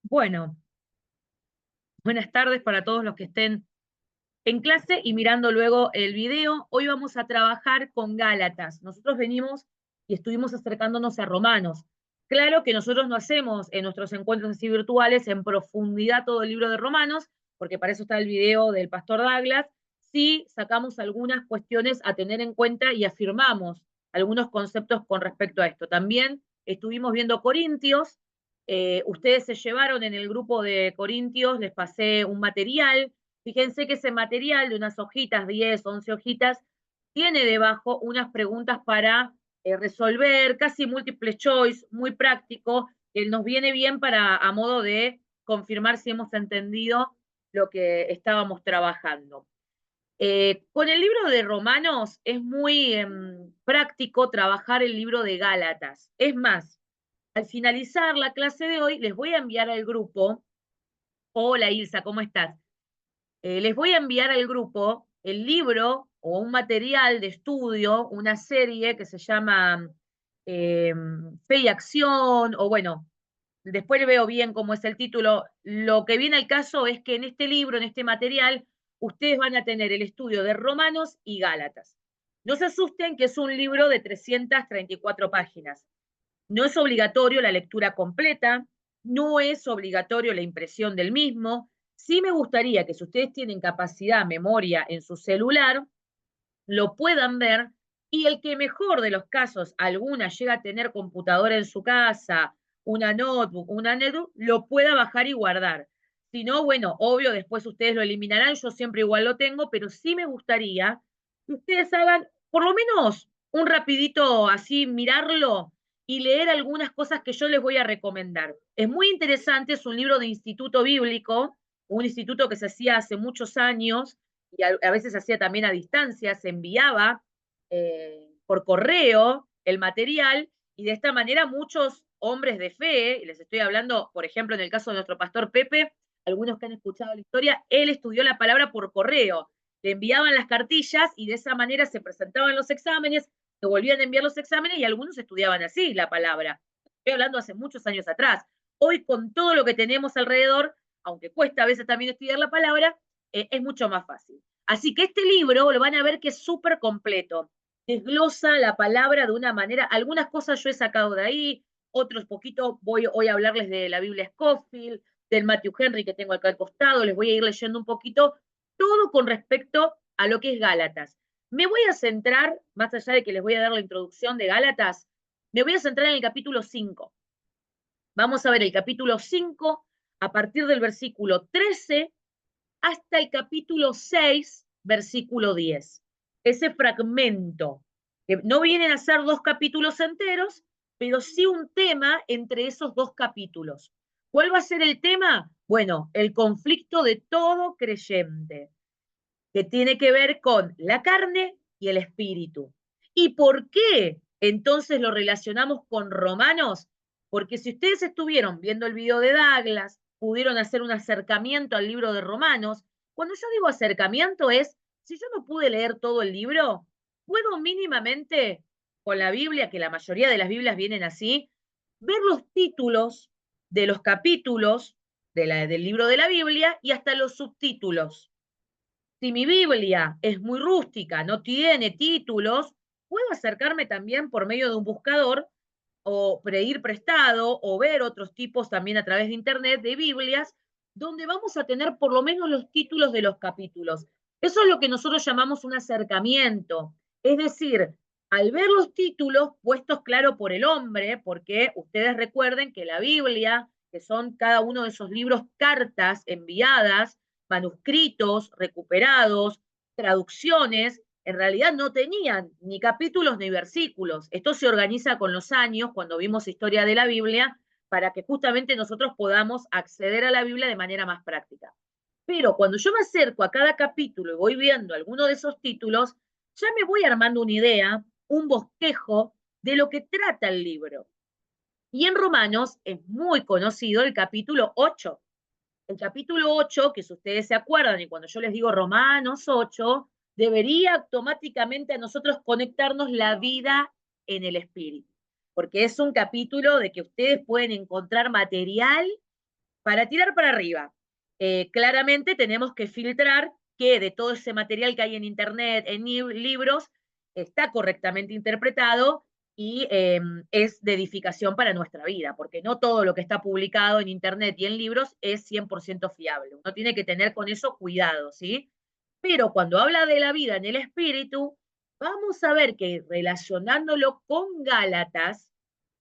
Bueno, buenas tardes para todos los que estén en clase y mirando luego el video. Hoy vamos a trabajar con Gálatas. Nosotros venimos y estuvimos acercándonos a Romanos. Claro que nosotros no hacemos en nuestros encuentros así virtuales en profundidad todo el libro de Romanos, porque para eso está el video del pastor Douglas. Sí sacamos algunas cuestiones a tener en cuenta y afirmamos algunos conceptos con respecto a esto. También estuvimos viendo Corintios. Ustedes se llevaron en el grupo de Corintios, les pasé un material. Fíjense que ese material de unas hojitas, 10, 11 hojitas, tiene debajo unas preguntas para resolver, casi multiple choice, muy práctico, que nos viene bien para a modo de confirmar si hemos entendido lo que estábamos trabajando. Con el libro de Romanos es muy práctico trabajar el libro de Gálatas. Es más, al finalizar la clase de hoy, les voy a enviar al grupo. Hola Ilsa, ¿cómo estás? Les voy a enviar al grupo el libro o un material de estudio, una serie que se llama Fe y Acción, o bueno, después le veo bien cómo es el título. Lo que viene al caso es que en este libro, en este material, ustedes van a tener el estudio de Romanos y Gálatas. No se asusten que es un libro de 334 páginas. No es obligatorio la lectura completa, no es obligatorio la impresión del mismo. Sí me gustaría que si ustedes tienen capacidad, memoria en su celular, lo puedan ver y el que mejor de los casos alguna llega a tener computadora en su casa, una notebook, una netbook, lo pueda bajar y guardar. Si no, bueno, obvio, después ustedes lo eliminarán, yo siempre igual lo tengo, pero sí me gustaría que ustedes hagan por lo menos un rapidito así, mirarlo y leer algunas cosas que yo les voy a recomendar. Es muy interesante, es un libro de instituto bíblico, un instituto que se hacía hace muchos años, y a veces se hacía también a distancia, se enviaba por correo el material, y de esta manera muchos hombres de fe, y les estoy hablando, por ejemplo, en el caso de nuestro pastor Pepe, algunos que han escuchado la historia, él estudió la palabra por correo, le enviaban las cartillas y de esa manera se presentaban los exámenes, se volvían a enviar los exámenes y algunos estudiaban así la palabra. Estoy hablando hace muchos años atrás. Hoy con todo lo que tenemos alrededor, aunque cuesta a veces también estudiar la palabra, es mucho más fácil. Así que este libro lo van a ver que es súper completo. Desglosa la palabra de una manera, algunas cosas yo he sacado de ahí, otros poquito voy hoy a hablarles de la Biblia Scofield, del Matthew Henry que tengo acá al costado, les voy a ir leyendo un poquito, todo con respecto a lo que es Gálatas. Me voy a centrar, más allá de que les voy a dar la introducción de Gálatas, me voy a centrar en el capítulo 5. Vamos a ver el capítulo 5 a partir del versículo 13 hasta el capítulo 6, versículo 10. Ese fragmento, que no vienen a ser dos capítulos enteros, pero sí un tema entre esos dos capítulos. ¿Cuál va a ser el tema? Bueno, el conflicto de todo creyente, que tiene que ver con la carne y el espíritu. ¿Y por qué entonces lo relacionamos con Romanos? Porque si ustedes estuvieron viendo el video de Douglas, pudieron hacer un acercamiento al libro de Romanos. Cuando yo digo acercamiento es, si yo no pude leer todo el libro, puedo mínimamente, con la Biblia, que la mayoría de las Biblias vienen así, ver los títulos de los capítulos del libro de la Biblia y hasta los subtítulos. Si mi Biblia es muy rústica, no tiene títulos, puedo acercarme también por medio de un buscador o pedir prestado o ver otros tipos también a través de internet de Biblias donde vamos a tener por lo menos los títulos de los capítulos. Eso es lo que nosotros llamamos un acercamiento. Es decir, al ver los títulos puestos claro por el hombre, porque ustedes recuerden que la Biblia, que son cada uno de esos libros cartas enviadas, manuscritos recuperados, traducciones, en realidad no tenían ni capítulos ni versículos. Esto se organiza con los años, cuando vimos historia de la Biblia, para que justamente nosotros podamos acceder a la Biblia de manera más práctica. Pero cuando yo me acerco a cada capítulo y voy viendo alguno de esos títulos, ya me voy armando una idea, un bosquejo de lo que trata el libro. Y en Romanos es muy conocido el capítulo 8. El capítulo 8, que si ustedes se acuerdan, y cuando yo les digo Romanos 8, debería automáticamente a nosotros conectarnos la vida en el espíritu, porque es un capítulo de que ustedes pueden encontrar material para tirar para arriba. Claramente tenemos que filtrar que de todo ese material que hay en internet, en libros, está correctamente interpretado y es de edificación para nuestra vida, porque no todo lo que está publicado en internet y en libros es 100% fiable. Uno tiene que tener con eso cuidado, ¿sí? Pero cuando habla de la vida en el espíritu, vamos a ver que relacionándolo con Gálatas,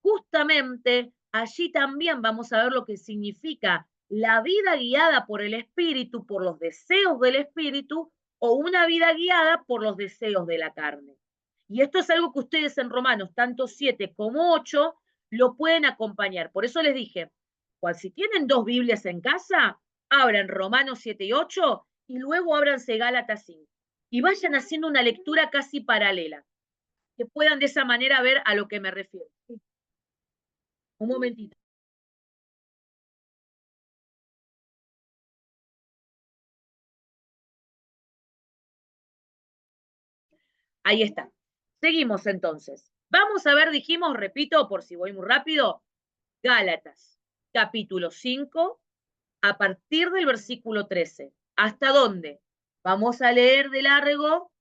justamente allí también vamos a ver lo que significa la vida guiada por el espíritu, por los deseos del espíritu, o una vida guiada por los deseos de la carne. Y esto es algo que ustedes en Romanos, tanto 7 como 8, lo pueden acompañar. Por eso les dije, si tienen dos Biblias en casa, abran Romanos 7 y 8 y luego ábranse Gálatas 5. Y vayan haciendo una lectura casi paralela, que puedan de esa manera ver a lo que me refiero. Un momentito. Ahí está. Seguimos entonces. Vamos a ver, dijimos, repito, por si voy muy rápido, Gálatas, capítulo 5, a partir del versículo 13. ¿Hasta dónde? Vamos a leer de largo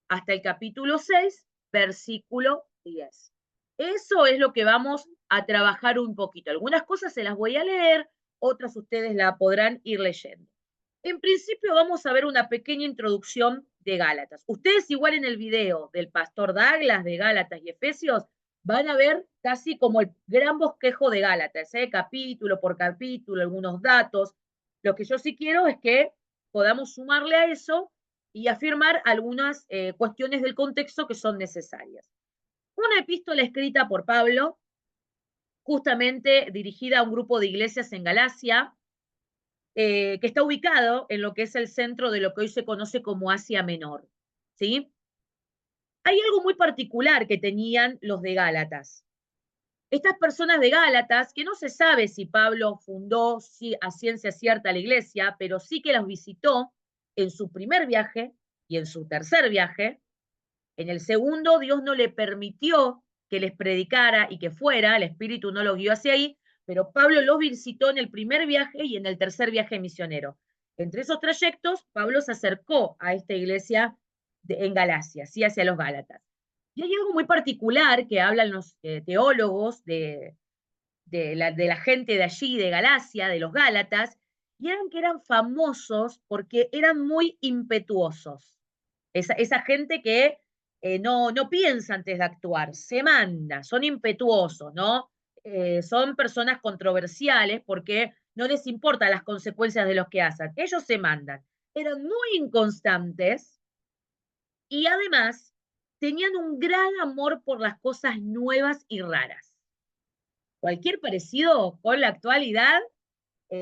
hasta el capítulo 6, versículo 10. Eso es lo que vamos a trabajar un poquito. Algunas cosas se las voy a leer, otras ustedes la podrán ir leyendo. En principio vamos a ver una pequeña introducción de Gálatas. Ustedes igual en el video del pastor Douglas de Gálatas y Efesios van a ver casi como el gran bosquejo de Gálatas, capítulo por capítulo, algunos datos. Lo que yo sí quiero es que podamos sumarle a eso y afirmar algunas cuestiones del contexto que son necesarias. Una epístola escrita por Pablo, justamente dirigida a un grupo de iglesias en Galacia, que está ubicado en lo que es el centro de lo que hoy se conoce como Asia Menor. ¿Sí? Hay algo muy particular que tenían los de Gálatas. Estas personas de Gálatas, que no se sabe si Pablo fundó a ciencia cierta la iglesia, pero sí que los visitó en su primer viaje y en su tercer viaje. En el segundo, Dios no le permitió que les predicara y que fuera, el Espíritu no lo guió hacia ahí, pero Pablo los visitó en el primer viaje y en el tercer viaje misionero. Entre esos trayectos, Pablo se acercó a esta iglesia en Galacia, sí, hacia los Gálatas. Y hay algo muy particular que hablan los teólogos de la gente de allí, de Galacia, de los Gálatas, y eran que eran famosos porque eran muy impetuosos. Esa gente que no piensa antes de actuar, se manda, son impetuosos, ¿no? Son personas controversiales porque no les importan las consecuencias de lo que hacen. Ellos se mandan. Eran muy inconstantes y además tenían un gran amor por las cosas nuevas y raras. Cualquier parecido con la actualidad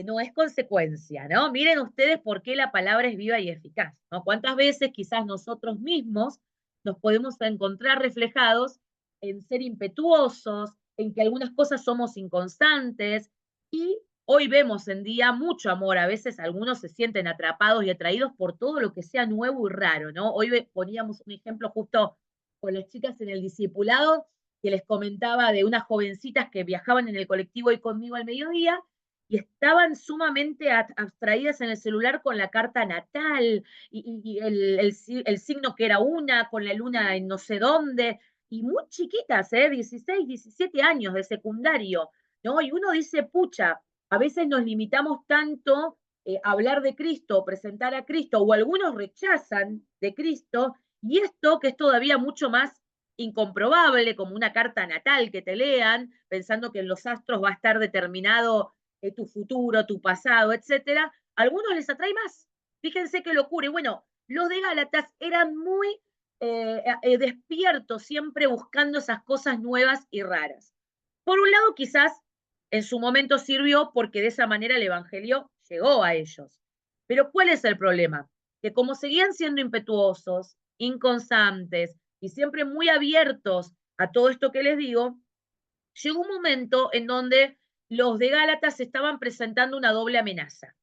no es consecuencia, ¿no? Miren ustedes por qué la palabra es viva y eficaz, ¿no? ¿Cuántas veces quizás nosotros mismos nos podemos encontrar reflejados en ser impetuosos, en que algunas cosas somos inconstantes y hoy vemos en día mucho amor, a veces algunos se sienten atrapados y atraídos por todo lo que sea nuevo y raro, ¿no? Hoy poníamos un ejemplo justo con las chicas en el discipulado que les comentaba de unas jovencitas que viajaban en el colectivo y conmigo al mediodía y estaban sumamente abstraídas en el celular con la carta natal y el signo que era una, con la luna en no sé dónde, y muy chiquitas, 16, 17 años de secundario, ¿no? Y uno dice, pucha, a veces nos limitamos tanto a hablar de Cristo, presentar a Cristo, o algunos rechazan de Cristo, y esto que es todavía mucho más incomprobable, como una carta natal que te lean, pensando que en los astros va a estar determinado tu futuro, tu pasado, etcétera, a algunos les atrae más. Fíjense qué locura. Y bueno, los de Gálatas eran muy despiertos, siempre buscando esas cosas nuevas y raras. Por un lado, quizás en su momento sirvió porque de esa manera el Evangelio llegó a ellos. Pero ¿cuál es el problema? Que como seguían siendo impetuosos, inconstantes y siempre muy abiertos a todo esto que les digo, llegó un momento en donde los de Gálatas estaban presentando una doble amenaza.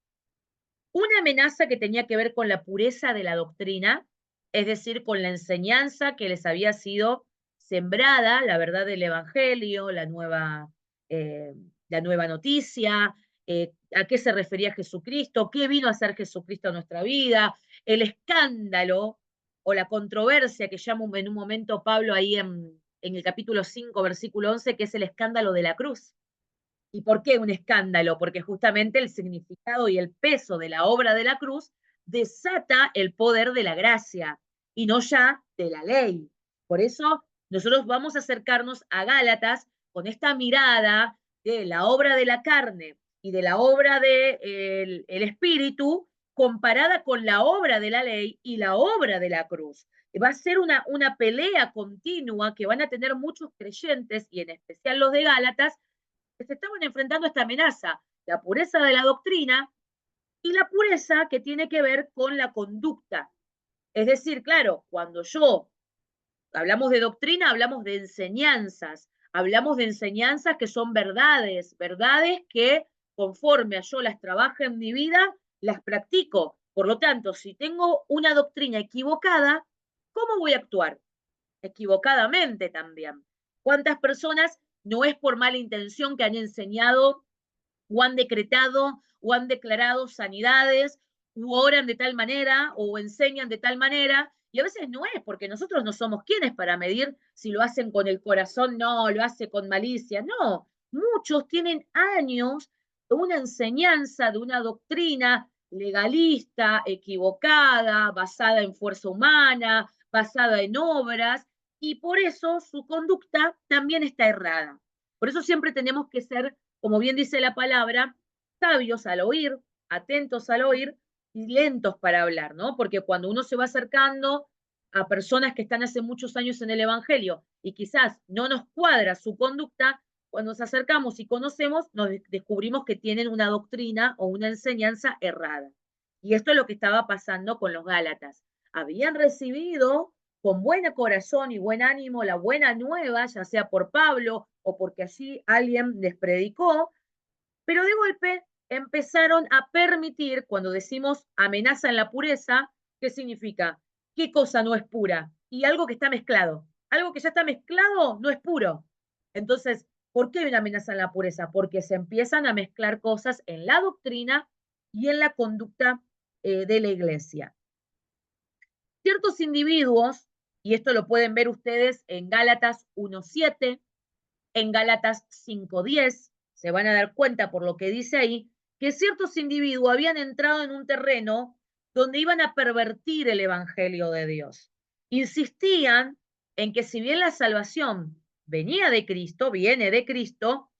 Una amenaza que tenía que ver con la pureza de la doctrina, es decir, con la enseñanza que les había sido sembrada, la verdad del Evangelio, la nueva noticia, a qué se refería Jesucristo, qué vino a hacer Jesucristo en nuestra vida, el escándalo o la controversia que llama en un momento Pablo ahí en el capítulo 5, versículo 11, que es el escándalo de la cruz. ¿Y por qué un escándalo? Porque justamente el significado y el peso de la obra de la cruz desata el poder de la gracia y no ya de la ley. Por eso nosotros vamos a acercarnos a Gálatas con esta mirada de la obra de la carne y de la obra del el Espíritu comparada con la obra de la ley y la obra de la cruz. Va a ser una pelea continua que van a tener muchos creyentes y en especial los de Gálatas que se estaban enfrentando a esta amenaza, la pureza de la doctrina y la pureza que tiene que ver con la conducta. Es decir, claro, cuando yo hablamos de doctrina, hablamos de enseñanzas que son verdades, verdades que conforme a yo las trabajo en mi vida, las practico. Por lo tanto, si tengo una doctrina equivocada, ¿cómo voy a actuar? Equivocadamente también. ¿Cuántas personas no es por mala intención que han enseñado o han decretado o han declarado sanidades u oran de tal manera o enseñan de tal manera? Y a veces no es, porque nosotros no somos quienes para medir si lo hacen con el corazón, no, lo hace con malicia, no. Muchos tienen años de una enseñanza, de una doctrina legalista, equivocada, basada en fuerza humana, basada en obras, y por eso su conducta también está errada. Por eso siempre tenemos que ser, como bien dice la palabra, sabios al oír, atentos al oír y lentos para hablar, ¿no? Porque cuando uno se va acercando a personas que están hace muchos años en el Evangelio y quizás no nos cuadra su conducta, cuando nos acercamos y conocemos, nos descubrimos que tienen una doctrina o una enseñanza errada. Y esto es lo que estaba pasando con los Gálatas. Habían recibido con buen corazón y buen ánimo la buena nueva, ya sea por Pablo o porque allí alguien les predicó, pero de golpe empezaron a permitir, cuando decimos amenaza en la pureza, ¿qué significa? ¿Qué cosa no es pura? Y algo que está mezclado. Algo que ya está mezclado no es puro. Entonces, ¿por qué hay una amenaza en la pureza? Porque se empiezan a mezclar cosas en la doctrina y en la conducta de la iglesia. Ciertos individuos, y esto lo pueden ver ustedes en Gálatas 1:7, en Gálatas 5:10, se van a dar cuenta por lo que dice ahí, que ciertos individuos habían entrado en un terreno donde iban a pervertir el Evangelio de Dios. Insistían en que si bien la salvación venía de Cristo, viene de Cristo,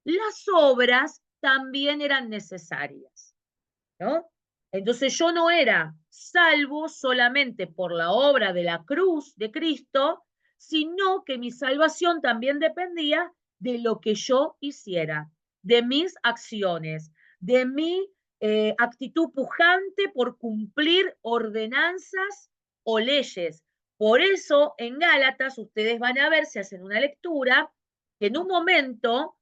las obras también eran necesarias, ¿no? Entonces yo no era salvo solamente por la obra de la cruz de Cristo, sino que mi salvación también dependía de lo que yo hiciera, de mis acciones, de mi actitud pujante por cumplir ordenanzas o leyes. Por eso en Gálatas ustedes van a ver, si hacen una lectura, que en un momento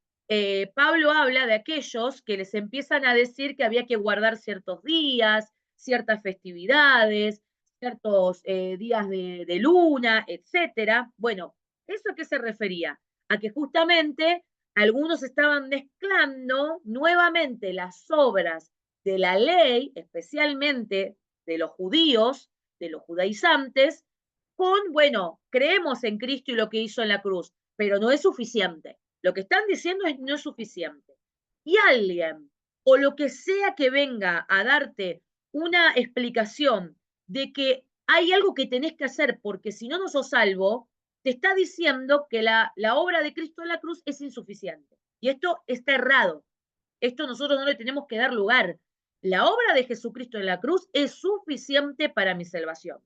Pablo habla de aquellos que les empiezan a decir que había que guardar ciertos días, ciertas festividades, ciertos días de luna, etcétera. Bueno, ¿eso a qué se refería? A que justamente algunos estaban mezclando nuevamente las obras de la ley, especialmente de los judíos, de los judaizantes, con, bueno, creemos en Cristo y lo que hizo en la cruz, pero no es suficiente. Lo que están diciendo es no es suficiente. Y alguien, o lo que sea que venga a darte una explicación de que hay algo que tenés que hacer porque si no, no sos salvo, te está diciendo que la obra de Cristo en la cruz es insuficiente. Y esto está errado. Esto nosotros no le tenemos que dar lugar. La obra de Jesucristo en la cruz es suficiente para mi salvación.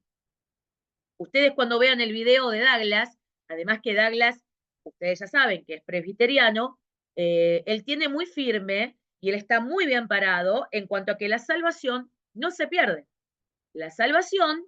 Ustedes cuando vean el video de Douglas, además que Douglas, ustedes ya saben que es presbiteriano, él tiene muy firme y él está muy bien parado en cuanto a que la salvación no se pierde. La salvación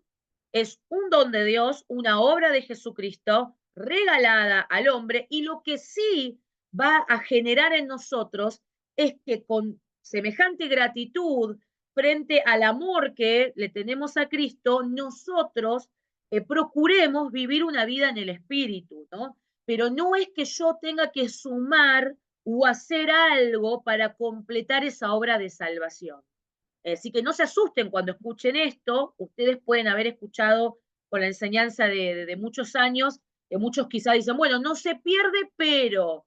es un don de Dios, una obra de Jesucristo regalada al hombre, y lo que sí va a generar en nosotros es que con semejante gratitud frente al amor que le tenemos a Cristo, nosotros procuremos vivir una vida en el Espíritu, ¿no? Pero no es que yo tenga que sumar o hacer algo para completar esa obra de salvación. Así que no se asusten cuando escuchen esto, ustedes pueden haber escuchado con la enseñanza de muchos años, que muchos quizás dicen, bueno, no se pierde, pero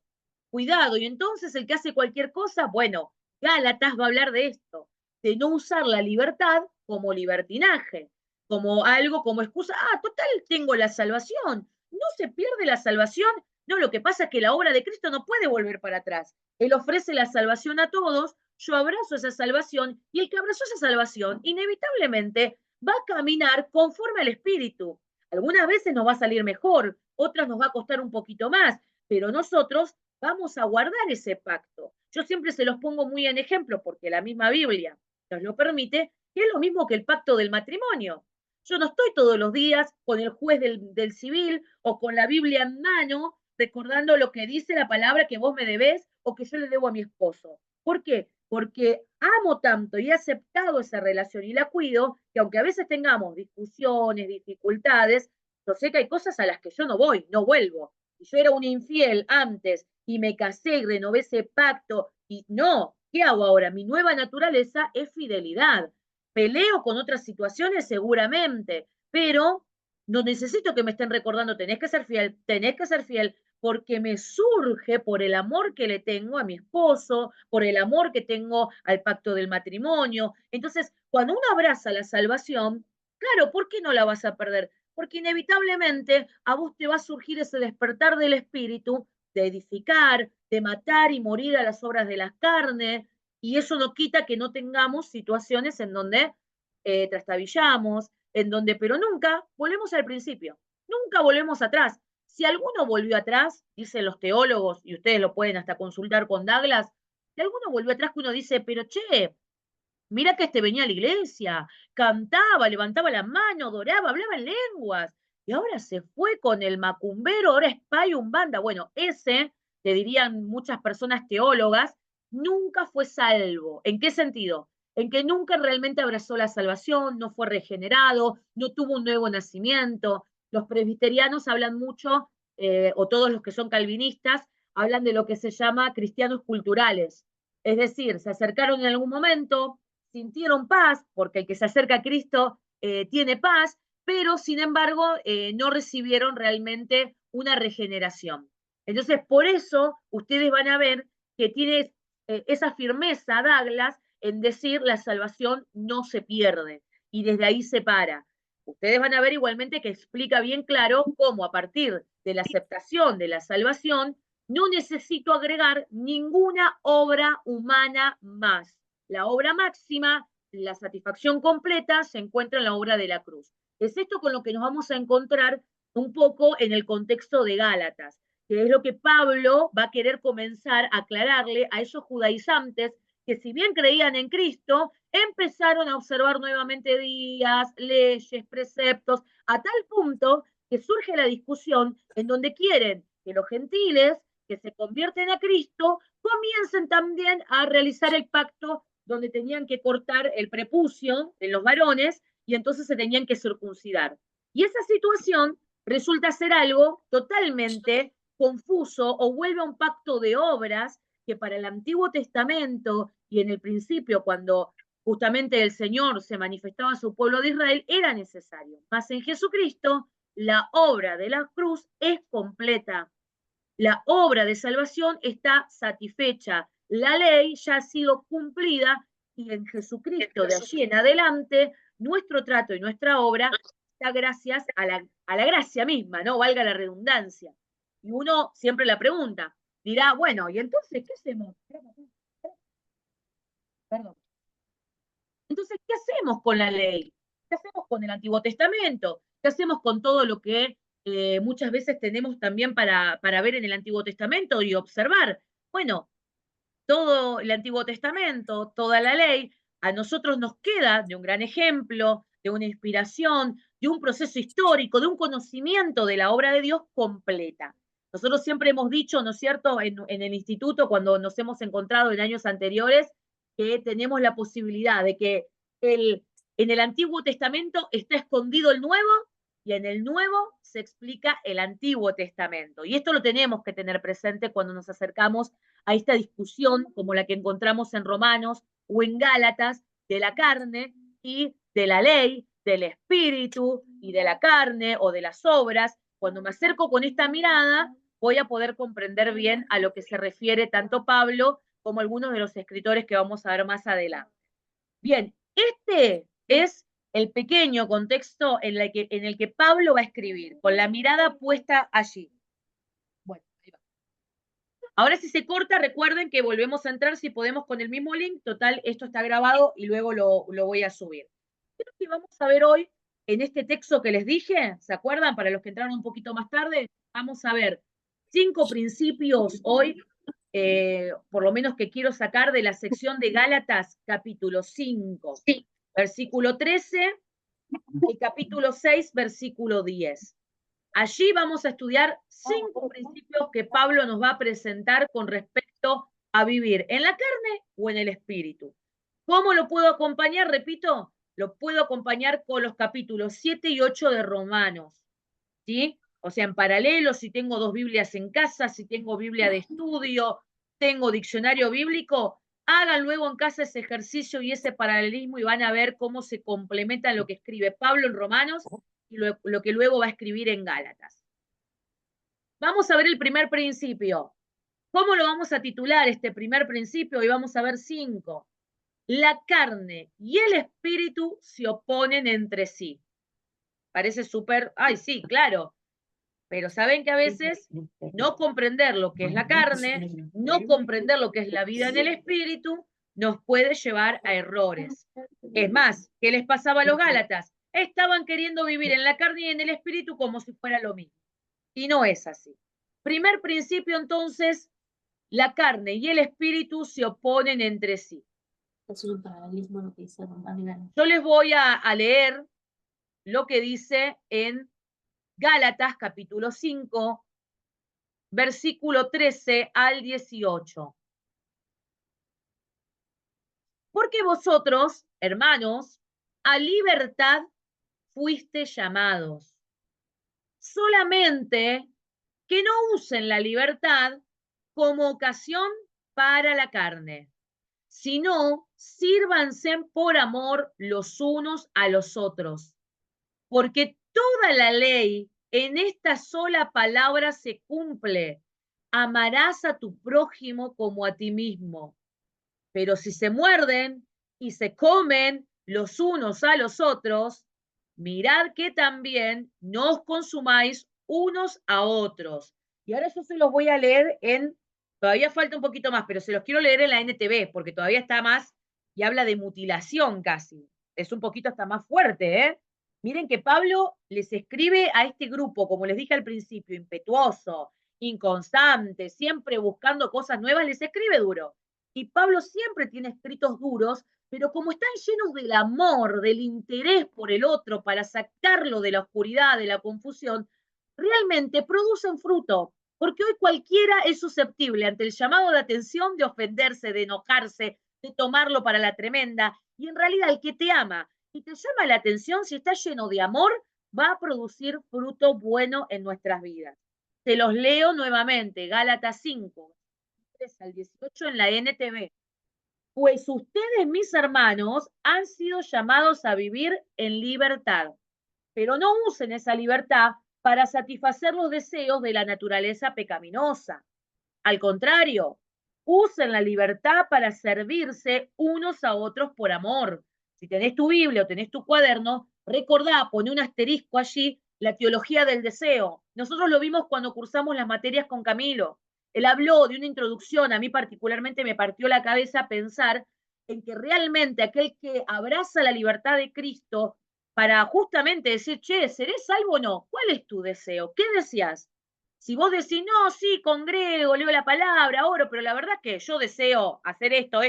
cuidado, y entonces el que hace cualquier cosa, bueno, Gálatas va a hablar de esto, de no usar la libertad como libertinaje, como algo, como excusa, total, tengo la salvación, no se pierde la salvación, no, lo que pasa es que la obra de Cristo no puede volver para atrás, Él ofrece la salvación a todos, yo abrazo esa salvación y el que abrazó esa salvación inevitablemente va a caminar conforme al Espíritu. Algunas veces nos va a salir mejor, otras nos va a costar un poquito más, pero nosotros vamos a guardar ese pacto. Yo siempre se los pongo muy en ejemplo porque la misma Biblia nos lo permite, que es lo mismo que el pacto del matrimonio. Yo no estoy todos los días con el juez del civil o con la Biblia en mano recordando lo que dice la palabra que vos me debés o que yo le debo a mi esposo. ¿Por qué? Porque amo tanto y he aceptado esa relación y la cuido, que aunque a veces tengamos discusiones, dificultades, yo sé que hay cosas a las que yo no voy, no vuelvo. Si yo era un infiel antes y me casé y renové ese pacto, y no, ¿qué hago ahora? Mi nueva naturaleza es fidelidad. Peleo con otras situaciones seguramente, pero no necesito que me estén recordando, tenés que ser fiel, porque me surge por el amor que le tengo a mi esposo, por el amor que tengo al pacto del matrimonio. Entonces, cuando uno abraza la salvación, claro, ¿por qué no la vas a perder? Porque inevitablemente a vos te va a surgir ese despertar del espíritu de edificar, de matar y morir a las obras de la carne, y eso no quita que no tengamos situaciones en donde trastabillamos, en donde, pero nunca volvemos al principio, nunca volvemos atrás. Si alguno volvió atrás, dicen los teólogos, y ustedes lo pueden hasta consultar con Douglas, si alguno volvió atrás que uno dice, pero che, mira que este venía a la iglesia, cantaba, levantaba la mano, adoraba, hablaba en lenguas, y ahora se fue con el macumbero, ahora es pay umbanda. Bueno, ese, te dirían muchas personas teólogas, nunca fue salvo. ¿En qué sentido? En que nunca realmente abrazó la salvación, no fue regenerado, no tuvo un nuevo nacimiento. Los presbiterianos hablan mucho, o todos los que son calvinistas, hablan de lo que se llama cristianos culturales. Es decir, se acercaron en algún momento, sintieron paz, porque el que se acerca a Cristo tiene paz, pero sin embargo no recibieron realmente una regeneración. Entonces, por eso ustedes van a ver que tiene esa firmeza Douglas en decir la salvación no se pierde y desde ahí se para. Ustedes van a ver igualmente que explica bien claro cómo a partir de la aceptación de la salvación no necesito agregar ninguna obra humana más. La obra máxima, la satisfacción completa, se encuentra en la obra de la cruz. Es esto con lo que nos vamos a encontrar un poco en el contexto de Gálatas, que es lo que Pablo va a querer comenzar a aclararle a esos judaizantes que si bien creían en Cristo, empezaron a observar nuevamente días, leyes, preceptos, a tal punto que surge la discusión en donde quieren que los gentiles que se convierten a Cristo comiencen también a realizar el pacto donde tenían que cortar el prepucio en los varones y entonces se tenían que circuncidar. Y esa situación resulta ser algo totalmente confuso o vuelve a un pacto de obras que para el Antiguo Testamento y en el principio, cuando justamente el Señor se manifestaba a su pueblo de Israel, era necesario. Mas en Jesucristo, la obra de la cruz es completa. La obra de salvación está satisfecha. La ley ya ha sido cumplida y en Jesucristo de allí en adelante, nuestro trato y nuestra obra está gracias a la gracia misma, ¿no? Valga la redundancia. Y uno siempre la pregunta, dirá, bueno, ¿y entonces qué hacemos? Perdón. Entonces, ¿qué hacemos con la ley? ¿Qué hacemos con el Antiguo Testamento? ¿Qué hacemos con todo lo que muchas veces tenemos también para ver en el Antiguo Testamento y observar? Bueno, todo el Antiguo Testamento, toda la ley, a nosotros nos queda de un gran ejemplo, de una inspiración, de un proceso histórico, de un conocimiento de la obra de Dios completa. Nosotros siempre hemos dicho, ¿no es cierto?, en el instituto, cuando nos hemos encontrado en años anteriores, que tenemos la posibilidad de que en el Antiguo Testamento está escondido el Nuevo y en el Nuevo se explica el Antiguo Testamento. Y esto lo tenemos que tener presente cuando nos acercamos a esta discusión como la que encontramos en Romanos o en Gálatas de la carne y de la ley, del espíritu y de la carne o de las obras. Cuando me acerco con esta mirada, voy a poder comprender bien a lo que se refiere tanto Pablo como algunos de los escritores que vamos a ver más adelante. Bien, este es el pequeño contexto en el que Pablo va a escribir, con la mirada puesta allí. Bueno, ahí va. Ahora si se corta, recuerden que volvemos a entrar si podemos con el mismo link. Total, esto está grabado y luego lo voy a subir. Creo que vamos a ver hoy, en este texto que les dije, ¿se acuerdan? Para los que entraron un poquito más tarde, vamos a ver 5 principios hoy, por lo menos que quiero sacar de la sección de Gálatas, capítulo 5, versículo 13, y capítulo 6, versículo 10. Allí vamos a estudiar 5 principios que Pablo nos va a presentar con respecto a vivir en la carne o en el espíritu. ¿Cómo lo puedo acompañar? Repito, lo puedo acompañar con los capítulos 7 y 8 de Romanos, ¿sí? O sea, en paralelo, si tengo 2 Biblias en casa, si tengo Biblia de estudio, tengo diccionario bíblico, hagan luego en casa ese ejercicio y ese paralelismo y van a ver cómo se complementa lo que escribe Pablo en Romanos y lo que luego va a escribir en Gálatas. Vamos a ver el primer principio. ¿Cómo lo vamos a titular este primer principio? Y vamos a ver 5. La carne y el espíritu se oponen entre sí. Parece súper, ay, sí, claro, pero saben que a veces no comprender lo que es la carne, no comprender lo que es la vida en el espíritu, nos puede llevar a errores. Es más, ¿qué les pasaba a los Gálatas? Estaban queriendo vivir en la carne y en el espíritu como si fuera lo mismo. Y no es así. Primer principio, entonces, la carne y el espíritu se oponen entre sí. Es un paralelismo lo que dice Román. Yo les voy a leer lo que dice en Gálatas capítulo 5, versículo 13 al 18. Porque vosotros, hermanos, a libertad fuiste llamados. Solamente que no usen la libertad como ocasión para la carne, sino sírvanse por amor los unos a los otros. Porque toda la ley en esta sola palabra se cumple. Amarás a tu prójimo como a ti mismo. Pero si se muerden y se comen los unos a los otros, mirad que también no os consumáis unos a otros. Y ahora yo se los voy a leer todavía falta un poquito más, pero se los quiero leer en la NTV, porque todavía está más y habla de mutilación casi. Es un poquito hasta más fuerte, ¿eh? Miren que Pablo les escribe a este grupo, como les dije al principio, impetuoso, inconstante, siempre buscando cosas nuevas, les escribe duro. Y Pablo siempre tiene escritos duros, pero como están llenos del amor, del interés por el otro para sacarlo de la oscuridad, de la confusión, realmente producen fruto. Porque hoy cualquiera es susceptible ante el llamado de atención de ofenderse, de enojarse, de tomarlo para la tremenda. Y en realidad el que te ama y te llama la atención, si está lleno de amor, va a producir fruto bueno en nuestras vidas. Te los leo nuevamente, Gálatas 5, 3 al 18 en la NTV. Pues ustedes, mis hermanos, han sido llamados a vivir en libertad, pero no usen esa libertad para satisfacer los deseos de la naturaleza pecaminosa. Al contrario, usen la libertad para servirse unos a otros por amor. Si tenés tu Biblia o tenés tu cuaderno, recordá, poné un asterisco allí, la teología del deseo. Nosotros lo vimos cuando cursamos las materias con Camilo. Él habló de una introducción, a mí particularmente me partió la cabeza pensar en que realmente aquel que abraza la libertad de Cristo para justamente decir, che, ¿seré salvo o no? ¿Cuál es tu deseo? ¿Qué deseas? Si vos decís, no, sí, congrego, leo la palabra, oro, pero la verdad es que yo deseo hacer esto,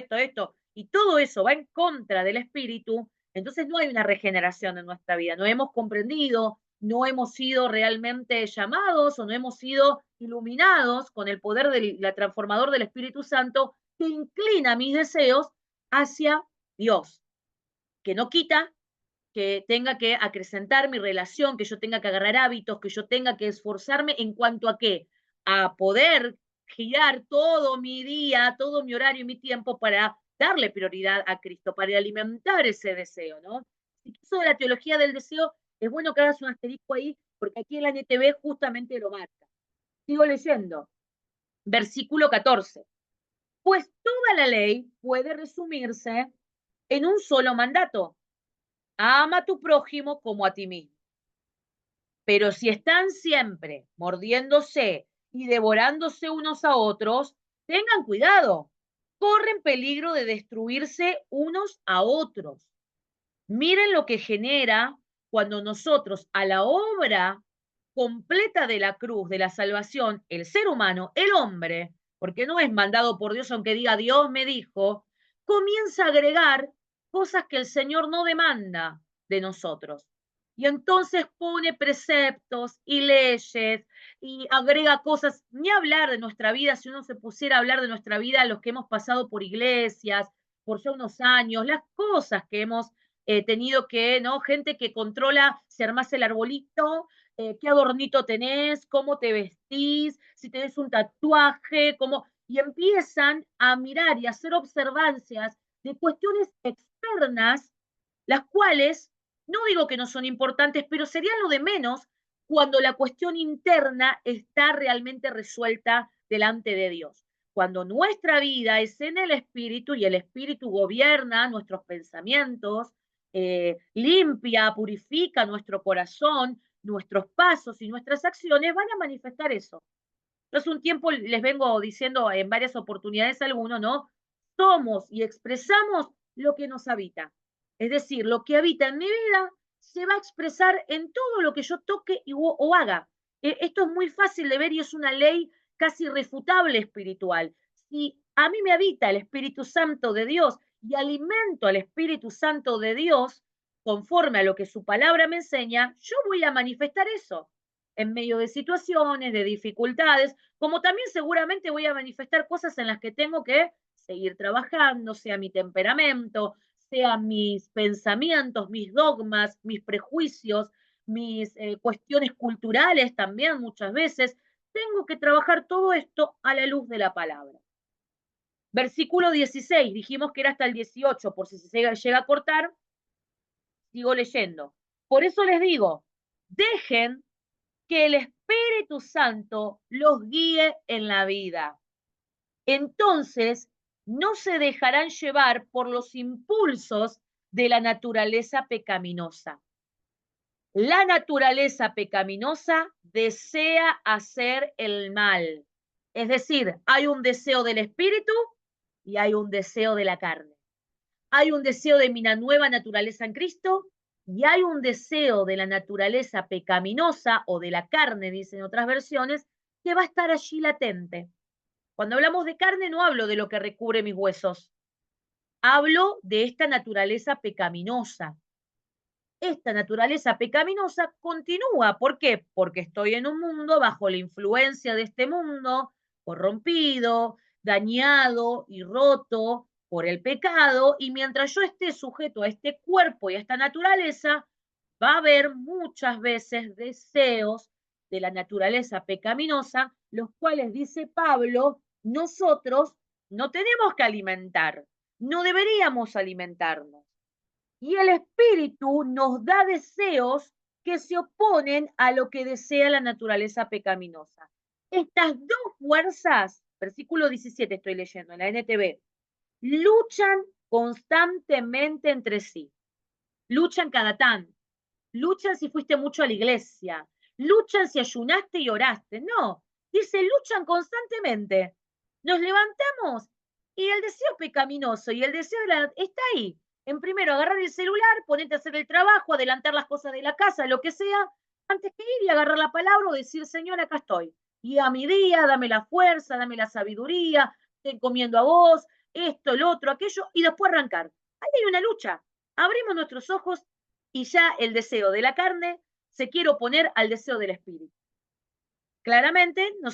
y todo eso va en contra del espíritu, entonces no hay una regeneración en nuestra vida, no hemos comprendido, no hemos sido realmente llamados o no hemos sido iluminados con el poder del transformador del Espíritu Santo que inclina mis deseos hacia Dios, que no quita, que tenga que acrecentar mi relación, que yo tenga que agarrar hábitos, que yo tenga que esforzarme en cuanto a qué, a poder girar todo mi día, todo mi horario y mi tiempo para darle prioridad a Cristo, para alimentar ese deseo, ¿no? Y eso de la teología del deseo, es bueno que hagas un asterisco ahí, porque aquí en la NTV justamente lo marca. Sigo leyendo. Versículo 14. Pues toda la ley puede resumirse en un solo mandato. Ama a tu prójimo como a ti mismo. Pero si están siempre mordiéndose y devorándose unos a otros, tengan cuidado. Corren peligro de destruirse unos a otros. Miren lo que genera cuando nosotros a la obra completa de la cruz, de la salvación, el ser humano, el hombre, porque no es mandado por Dios, aunque diga Dios me dijo, comienza a agregar cosas que el Señor no demanda de nosotros. Y entonces pone preceptos y leyes y agrega cosas, ni hablar de nuestra vida, si uno se pusiera a hablar de nuestra vida, los que hemos pasado por iglesias, por ya unos años, las cosas que hemos tenido que, ¿no? Gente que controla si armás el arbolito, qué adornito tenés, cómo te vestís, si tenés un tatuaje, cómo, y empiezan a mirar y a hacer observancias de cuestiones externas, las cuales, no digo que no son importantes, pero serían lo de menos cuando la cuestión interna está realmente resuelta delante de Dios. Cuando nuestra vida es en el Espíritu y el Espíritu gobierna nuestros pensamientos, limpia, purifica nuestro corazón, nuestros pasos y nuestras acciones, van a manifestar eso. Entonces, un tiempo les vengo diciendo en varias oportunidades a algunos, ¿no? Somos y expresamos lo que nos habita. Es decir, lo que habita en mi vida se va a expresar en todo lo que yo toque o haga. Esto es muy fácil de ver y es una ley casi irrefutable espiritual. Si a mí me habita el Espíritu Santo de Dios y alimento al Espíritu Santo de Dios conforme a lo que su palabra me enseña, yo voy a manifestar eso en medio de situaciones, de dificultades, como también seguramente voy a manifestar cosas en las que tengo que seguir trabajando, sea mi temperamento, sean mis pensamientos, mis dogmas, mis prejuicios, mis cuestiones culturales también muchas veces. Tengo que trabajar todo esto a la luz de la palabra. Versículo 16, dijimos que era hasta el 18, por si se llega a cortar, sigo leyendo. Por eso les digo, dejen que el Espíritu Santo los guíe en la vida. Entonces, no se dejarán llevar por los impulsos de la naturaleza pecaminosa. La naturaleza pecaminosa desea hacer el mal. Es decir, hay un deseo del espíritu y hay un deseo de la carne. Hay un deseo de mi nueva naturaleza en Cristo y hay un deseo de la naturaleza pecaminosa o de la carne, dicen otras versiones, que va a estar allí latente. Cuando hablamos de carne no hablo de lo que recubre mis huesos, hablo de esta naturaleza pecaminosa. Esta naturaleza pecaminosa continúa. ¿Por qué? Porque estoy en un mundo bajo la influencia de este mundo, corrompido, dañado y roto por el pecado, y mientras yo esté sujeto a este cuerpo y a esta naturaleza, va a haber muchas veces deseos de la naturaleza pecaminosa, los cuales, dice Pablo, nosotros no tenemos que alimentar, no deberíamos alimentarnos. Y el espíritu nos da deseos que se oponen a lo que desea la naturaleza pecaminosa. Estas dos fuerzas, versículo 17 estoy leyendo en la NTV, luchan constantemente entre sí. Luchan cada tanto. Luchan si fuiste mucho a la iglesia. Luchan si ayunaste y oraste. No, dice, luchan constantemente. Nos levantamos y el deseo pecaminoso y el deseo está ahí. En primero, agarrar el celular, ponerte a hacer el trabajo, adelantar las cosas de la casa, lo que sea, antes que ir y agarrar la palabra o decir, Señor, acá estoy. Y a mi día, dame la fuerza, dame la sabiduría, te encomiendo a vos, esto, el otro, aquello, y después arrancar. Ahí hay una lucha. Abrimos nuestros ojos y ya el deseo de la carne se quiere oponer al deseo del espíritu. Claramente, nosotros